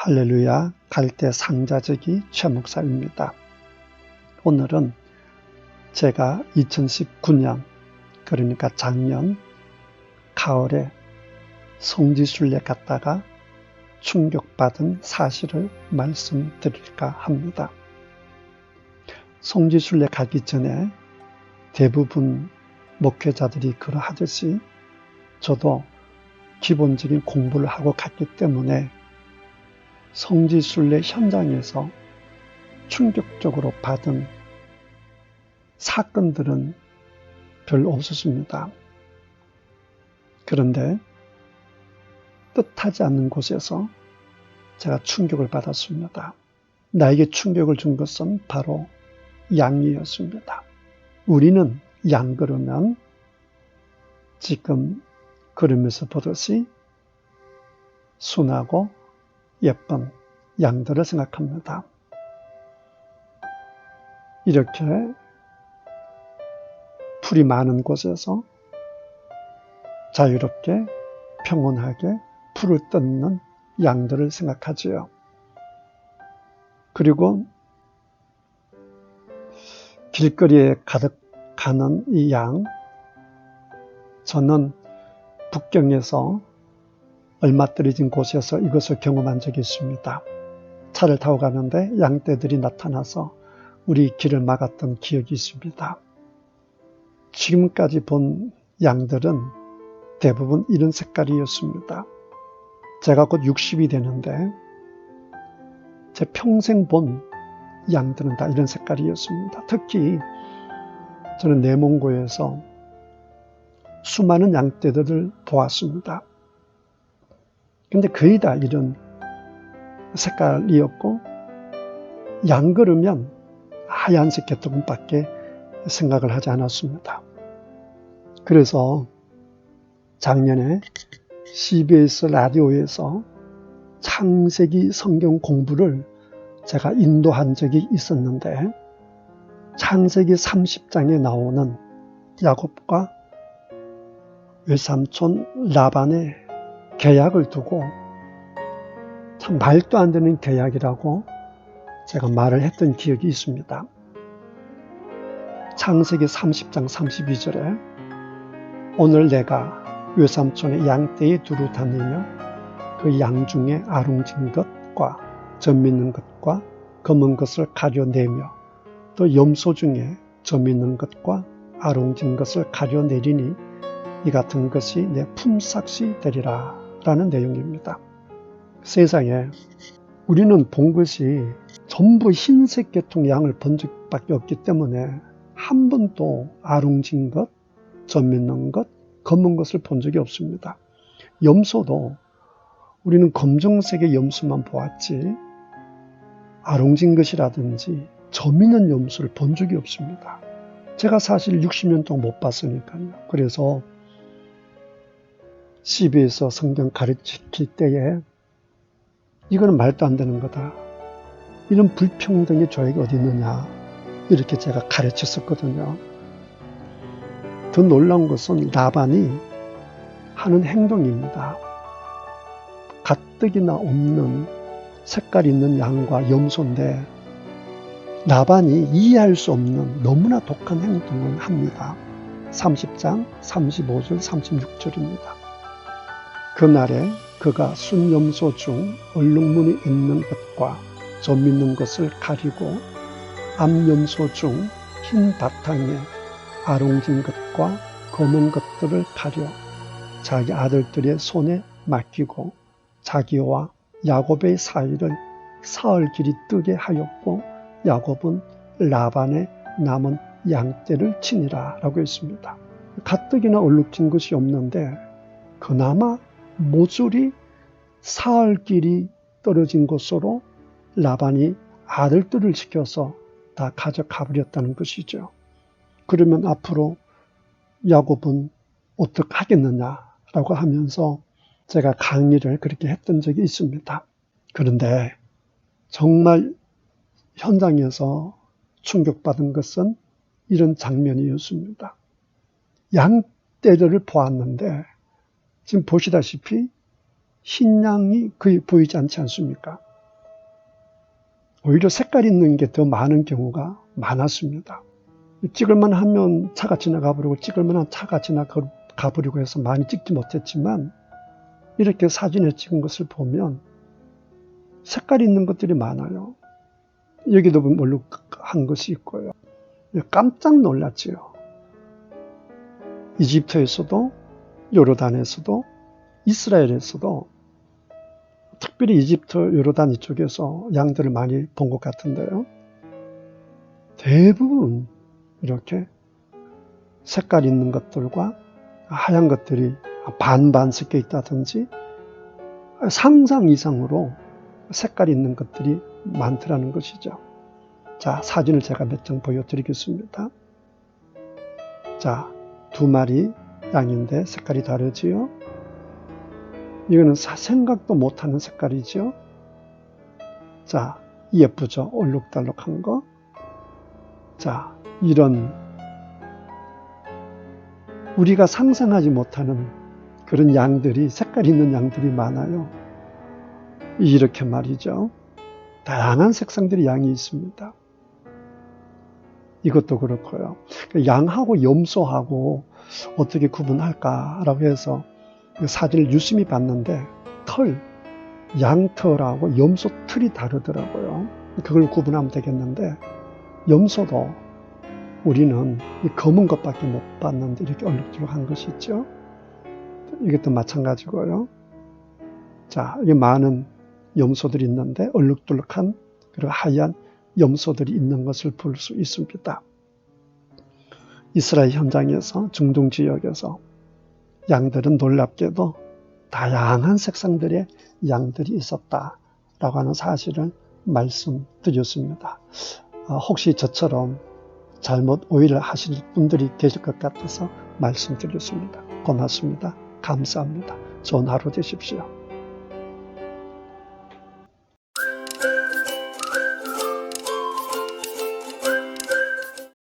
할렐루야 갈대 상자제기 최 목사입니다. 오늘은 제가 2019년 그러니까 작년 가을에 성지순례 갔다가 충격받은 사실을 말씀드릴까 합니다. 성지순례 가기 전에 대부분 목회자들이 그러하듯이 저도 기본적인 공부를 하고 갔기 때문에 성지순례 현장에서 충격적으로 받은 사건들은 별로 없었습니다. 그런데 뜻하지 않는 곳에서 제가 충격을 받았습니다. 나에게 충격을 준 것은 바로 양이었습니다. 우리는 양 그러면 지금 그림에서 보듯이 순하고 예쁜 양들을 생각합니다. 이렇게 풀이 많은 곳에서 자유롭게 평온하게 풀을 뜯는 양들을 생각하지요. 그리고 길거리에 가득 가는 이 양, 저는 북경에서 얼마 떨어진 곳에서 이것을 경험한 적이 있습니다. 차를 타고 가는데 양떼들이 나타나서 우리 길을 막았던 기억이 있습니다. 지금까지 본 양들은 대부분 이런 색깔이었습니다. 제가 곧 60이 되는데 제 평생 본 양들은 다 이런 색깔이었습니다. 특히 저는 내몽고에서 수많은 양떼들을 보았습니다. 근데 거의 다 이런 색깔이었고 양 그러면 하얀색 개토금밖에 생각을 하지 않았습니다. 그래서 작년에 CBS 라디오에서 창세기 성경 공부를 제가 인도한 적이 있었는데 창세기 30장에 나오는 야곱과 외삼촌 라반의 계약을 두고 참 말도 안 되는 계약이라고 제가 말을 했던 기억이 있습니다. 창세기 30장 32절에 오늘 내가 외삼촌의 양떼에 두루 다니며 그 양 중에 아롱진 것과 점 있는 것과 검은 것을 가려내며 또 염소 중에 점 있는 것과 아롱진 것을 가려내리니 이 같은 것이 내 품삯이 되리라 라는 내용입니다. 세상에 우리는 본 것이 전부 흰색 계통 양을 본 적밖에 없기 때문에 한 번도 아롱진 것, 점 있는 것, 검은 것을 본 적이 없습니다. 염소도 우리는 검정색의 염소만 보았지 아롱진 것이라든지 점 있는 염소를 본 적이 없습니다. 제가 사실 60년 동안 못 봤으니까요. 그래서 CB에서 성경 가르칠 때에 이거는 말도 안 되는 거다. 이런 불평등의 조약이 어디 있느냐. 이렇게 제가 가르쳤었거든요. 더 놀라운 것은 라반이 하는 행동입니다. 가뜩이나 없는 색깔 있는 양과 염소인데 라반이 이해할 수 없는 너무나 독한 행동을 합니다. 30장 35절 36절입니다. 그날에 그가 순염소 중 얼룩무늬 있는 것과 점 있는 것을 가리고 암염소 중 흰 바탕에 아롱진 것과 검은 것들을 가려 자기 아들들의 손에 맡기고 자기와 야곱의 사이를 사흘 길이 뜨게 하였고 야곱은 라반의 남은 양떼를 치니라 라고 했습니다. 가뜩이나 얼룩진 것이 없는데 그나마 모조리 사흘 길이 떨어진 곳으로 라반이 아들들을 시켜서 다 가져가 버렸다는 것이죠. 그러면 앞으로 야곱은 어떻게 하겠느냐라고 하면서 제가 강의를 그렇게 했던 적이 있습니다. 그런데 정말 현장에서 충격받은 것은 이런 장면이었습니다. 양떼들을 보았는데 지금 보시다시피 흰 양이 거의 보이지 않지 않습니까? 오히려 색깔 있는 게 더 많은 경우가 많았습니다. 찍을만 하면 차가 지나가 버리고 찍을만한 차가 지나가 버리고 해서 많이 찍지 못했지만 이렇게 사진에 찍은 것을 보면 색깔 있는 것들이 많아요. 여기도 얼룩한 것이 있고요. 깜짝 놀랐지요. 이집트에서도 요르단에서도 이스라엘에서도 특별히 이집트 요르단 이쪽에서 양들을 많이 본 것 같은데요. 대부분 이렇게 색깔 있는 것들과 하얀 것들이 반반 섞여 있다든지 상상 이상으로 색깔 있는 것들이 많더라는 것이죠. 자, 사진을 제가 몇 장 보여드리겠습니다. 자, 2마리 양인데 색깔이 다르지요. 이거는 생각도 못하는 색깔이죠. 자, 예쁘죠? 얼룩덜룩한 거. 자, 이런 우리가 상상하지 못하는 그런 양들이, 색깔 있는 양들이 많아요. 이렇게 말이죠. 다양한 색상들의 양이 있습니다. 이것도 그렇고요. 양하고 염소하고 어떻게 구분할까라고 해서 사진을 유심히 봤는데 양털하고 염소 털이 다르더라고요. 그걸 구분하면 되겠는데 염소도 우리는 검은 것밖에 못 봤는데 이렇게 얼룩덜룩한 것이 있죠. 이것도 마찬가지고요. 자, 이게 많은 염소들이 있는데 얼룩덜룩한 그리고 하얀 염소들이 있는 것을 볼 수 있습니다. 이스라엘 현장에서 중동 지역에서 양들은 놀랍게도 다양한 색상들의 양들이 있었다라고 하는 사실을 말씀드렸습니다. 혹시 저처럼 잘못 오해를 하실 분들이 계실 것 같아서 말씀드렸습니다. 고맙습니다. 감사합니다. 좋은 하루 되십시오.